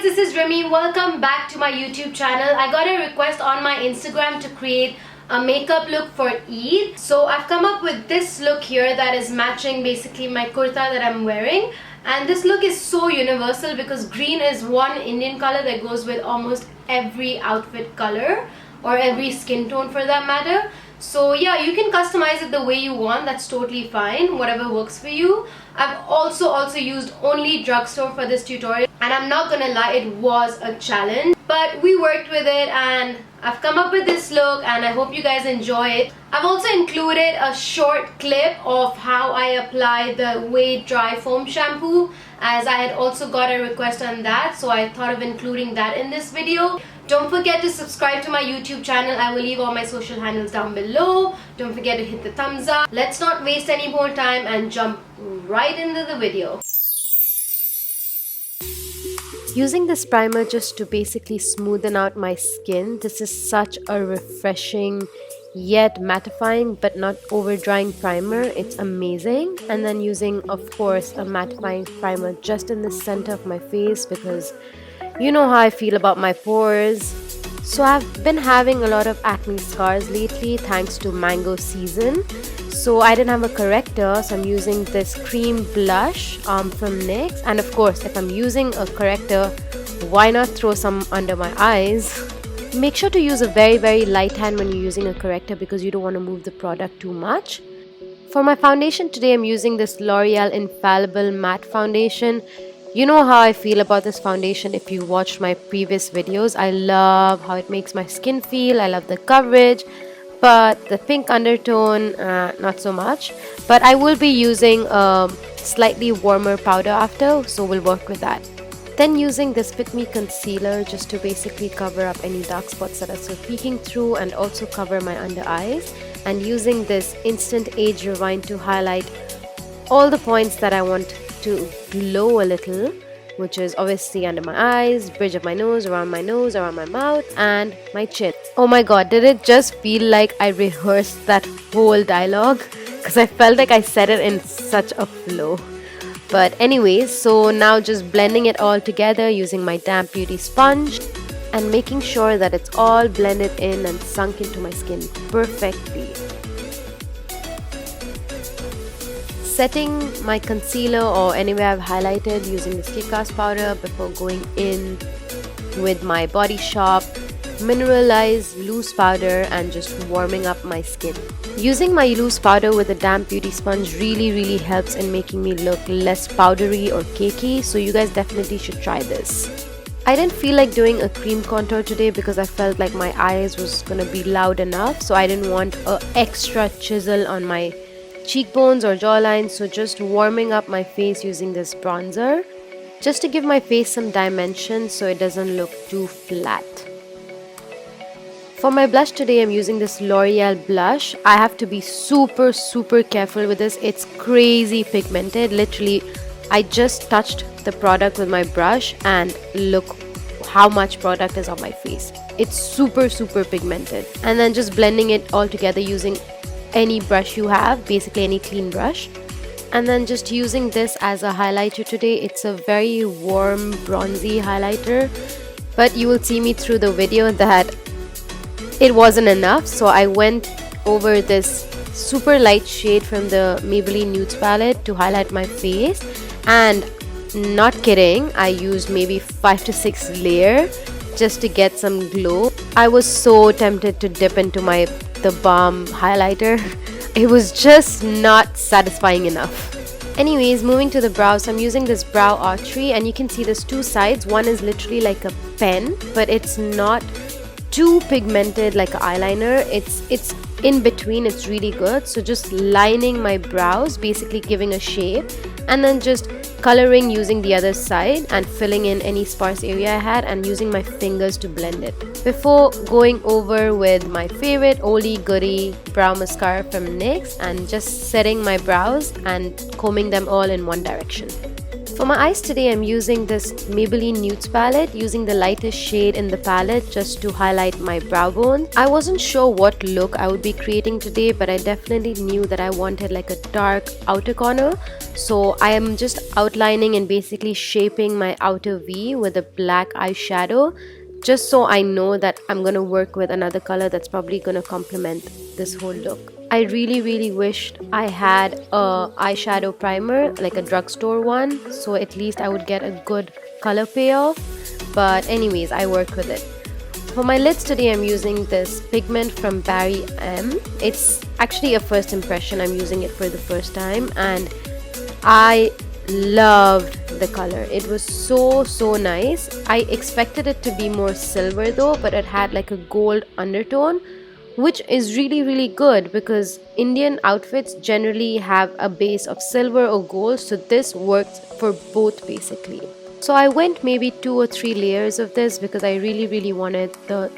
this is Rimi. Welcome back to my YouTube channel. I got a request on my Instagram to create a makeup look for Eid. So I've come up with this look here that is matching basically my kurta that I'm wearing. And this look is so universal because green is one Indian color that goes with almost every outfit color or every skin tone for that matter. So yeah, you can customize it the way you want. That's totally fine, whatever works for you. I've also used only Drugstore for this tutorial, and I'm not gonna lie, it was a challenge, but we worked with it and I've come up with this look and I hope you guys enjoy it. I've also included a short clip of how I apply the Ouai dry foam shampoo, as I had also got a request on that, so I thought of including that in this video. Don't forget to subscribe to my YouTube channel. I will leave all my social handles down below. Don't forget to hit the thumbs up. Let's not waste any more time and jump right into the video. Using this primer just to basically smoothen out my skin. This is such a refreshing yet mattifying but not over drying primer. It's amazing. And then using, of course, a mattifying primer just in the center of my face because you know how I feel about my pores. So I've been having a lot of acne scars lately thanks to mango season. So I didn't have a corrector, so I'm using this cream blush from NYX. And of course, if I'm using a corrector, why not throw some under my eyes? Make sure to use a very light hand when you're using a corrector because you don't want to move the product too much. For my foundation today, I'm using this L'Oreal Infallible Matte Foundation. You know how I feel about this foundation if you watched my previous videos. I love how it makes my skin feel. I love the coverage, but the pink undertone, not so much. But I will be using a slightly warmer powder after, so we'll work with that. Then using this Fit Me Concealer just to basically cover up any dark spots that are still peeking through and also cover my under eyes. And using this Instant Age Rewind to highlight all the points that I want to glow a little, which is obviously under my eyes, bridge of my nose, around my mouth, and my chin. Oh my god, did it just feel like I rehearsed that whole dialogue? Because I felt like I said it in such a flow. But anyways, so now just blending it all together using my damp beauty sponge and making sure that it's all blended in and sunk into my skin perfectly. Setting my concealer or anywhere I've highlighted using this kick-ass powder before going in with my Body Shop mineralized loose powder and just warming up my skin. Using my loose powder with a damp beauty sponge really helps in making me look less powdery or cakey, so you guys definitely should try this. I didn't feel like doing a cream contour today because I felt like my eyes was gonna be loud enough, so I didn't want an extra chisel on my cheekbones or jawline, so just warming up my face using this bronzer just to give my face some dimension so it doesn't look too flat. For my blush today, I'm using this L'Oreal blush. I have to be super careful with this. It's crazy pigmented. Literally, I just touched the product with my brush and look how much product is on my face. It's super pigmented. And then just blending it all together using any brush you have, basically any clean brush. And then just using this as a highlighter today. It's a very warm bronzy highlighter, but you will see me through the video that it wasn't enough, so I went over this super light shade from the Maybelline Nudes palette to highlight my face, and not kidding, I used maybe 5 to 6 layers just to get some glow. I was so tempted to dip into the balm highlighter. It was just not satisfying enough. Anyways, moving to the brows, I'm using this brow Archery, and you can see there's two sides. One is literally like a pen, but it's not too pigmented like an eyeliner. It's in between. It's really good. So just lining my brows, basically giving a shape, and then just coloring using the other side and filling in any sparse area I had and using my fingers to blend it before going over with my favorite oldie goodie brow mascara from NYX and just setting my brows and combing them all in one direction. For my eyes today, I'm using this Maybelline Nudes palette, using the lightest shade in the palette just to highlight my brow bone. I wasn't sure what look I would be creating today, but I definitely knew that I wanted like a dark outer corner. So I am just outlining and basically shaping my outer V with a black eyeshadow, just so I know that I'm gonna work with another color that's probably gonna complement this whole look. I really wished I had a eyeshadow primer, like a drugstore one, so at least I would get a good color payoff. But anyways, I worked with it. For my lids today, I'm using this pigment from Barry M. It's actually a first impression. I'm using it for the first time and I loved the color. It was so nice. I expected it to be more silver though, but it had like a gold undertone, which is really good because Indian outfits generally have a base of silver or gold, so this worked for both basically. So I went maybe 2 or 3 layers of this because I really wanted the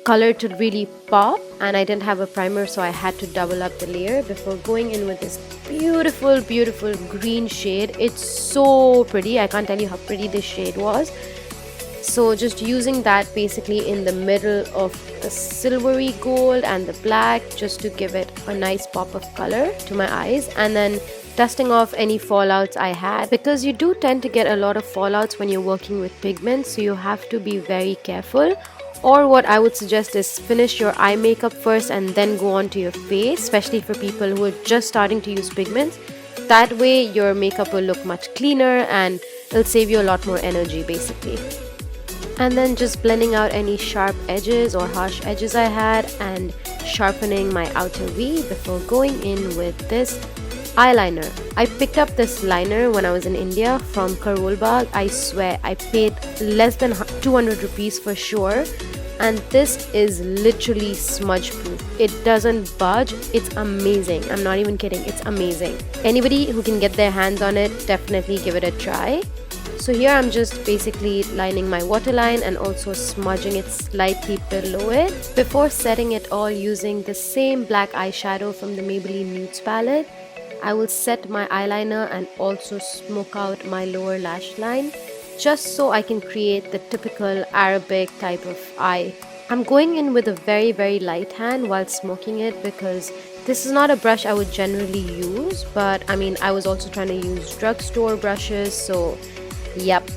color to really pop, and I didn't have a primer, so I had to double up the layer before going in with this beautiful green shade. It's so pretty. I can't tell you how pretty this shade was. So just using that basically in the middle of the silvery gold and the black just to give it a nice pop of color to my eyes, and then dusting off any fallouts I had, because you do tend to get a lot of fallouts when you're working with pigments, so you have to be very careful. Or what I would suggest is finish your eye makeup first and then go on to your face, especially for people who are just starting to use pigments. That way your makeup will look much cleaner and it'll save you a lot more energy basically. And then just blending out any sharp edges or harsh edges I had and sharpening my outer V before going in with this eyeliner. I picked up this liner when I was in India from Karol Bagh. I swear I paid less than 200 rupees for sure, and this is literally smudge proof. It doesn't budge. It's amazing. I'm not even kidding. It's amazing. Anybody who can get their hands on it, definitely give it a try. So here I'm just basically lining my waterline and also smudging it slightly below it before setting it all using the same black eyeshadow from the Maybelline Nudes palette. I will set my eyeliner and also smoke out my lower lash line just so I can create the typical Arabic type of eye. I'm going in with a very light hand while smoking it because this is not a brush I would generally use, but I mean I was also trying to use drugstore brushes, so yep.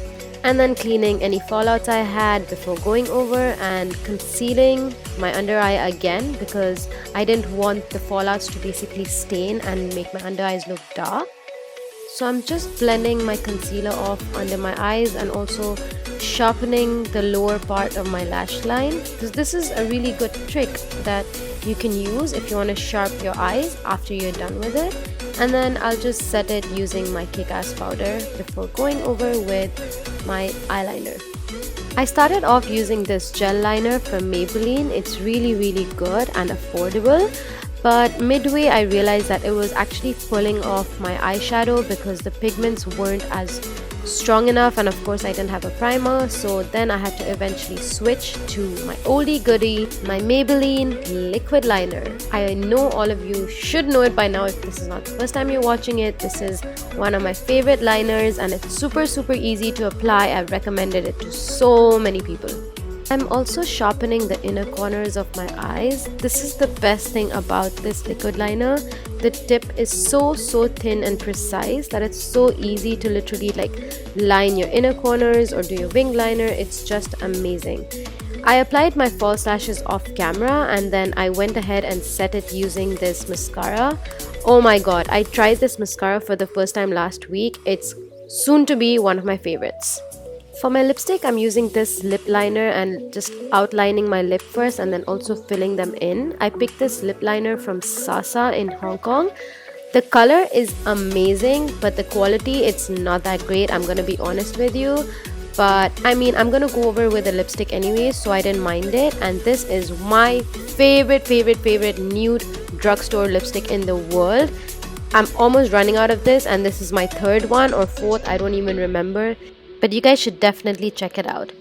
And then cleaning any fallouts I had before going over and concealing my under eye again because I didn't want the fallouts to basically stain and make my under eyes look dark. So I'm just blending my concealer off under my eyes and also sharpening the lower part of my lash line, because this is a really good trick that you can use if you want to sharpen your eyes after you're done with it. And then I'll just set it using my kick-ass powder before going over with my eyeliner. I started off using this gel liner from Maybelline. It's really good and affordable, but midway I realized that it was actually pulling off my eyeshadow because the pigments weren't as strong enough, and of course I didn't have a primer, so then I had to eventually switch to my oldie goodie, my Maybelline liquid liner. I know all of you should know it by now if this is not the first time you're watching it. This is one of my favorite liners and it's super easy to apply. I've recommended it to so many people. I'm also sharpening the inner corners of my eyes. This is the best thing about this liquid liner. The tip is so thin and precise that it's so easy to literally like line your inner corners or do your wing liner. It's just amazing. I applied my false lashes off camera and then I went ahead and set it using this mascara. Oh my god, I tried this mascara for the first time last week. It's soon to be one of my favorites. For my lipstick, I'm using this lip liner and just outlining my lip first and then also filling them in. I picked this lip liner from Sasa in Hong Kong. The color is amazing, but the quality, it's not that great. I'm gonna be honest with you. But I mean, I'm gonna go over with a lipstick anyway, so I didn't mind it. And this is my favorite nude drugstore lipstick in the world. I'm almost running out of this, and this is my third one or fourth, I don't even remember. But you guys should definitely check it out.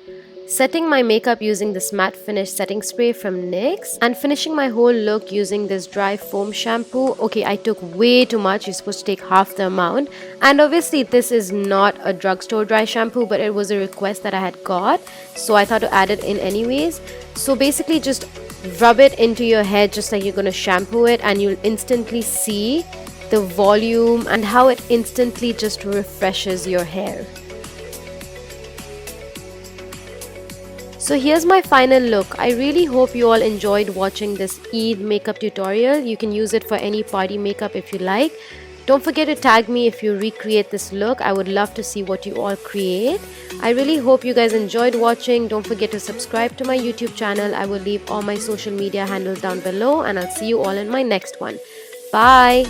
setting my makeup using this matte finish setting spray from NYX, and finishing my whole look using this dry foam shampoo. Okay, I took way too much. You're supposed to take half the amount, and obviously this is not a drugstore dry shampoo, but it was a request that I had got, so I thought to add it in anyways. So basically just rub it into your head just like you're gonna shampoo it, and you'll instantly see the volume and how it instantly just refreshes your hair. So here's my final look. I really hope you all enjoyed watching this Eid makeup tutorial. You can use it for any party makeup if you like. Don't forget to tag me if you recreate this look. I would love to see what you all create. I really hope you guys enjoyed watching. Don't forget to subscribe to my YouTube channel. I will leave all my social media handles down below, and I'll see you all in my next one. Bye!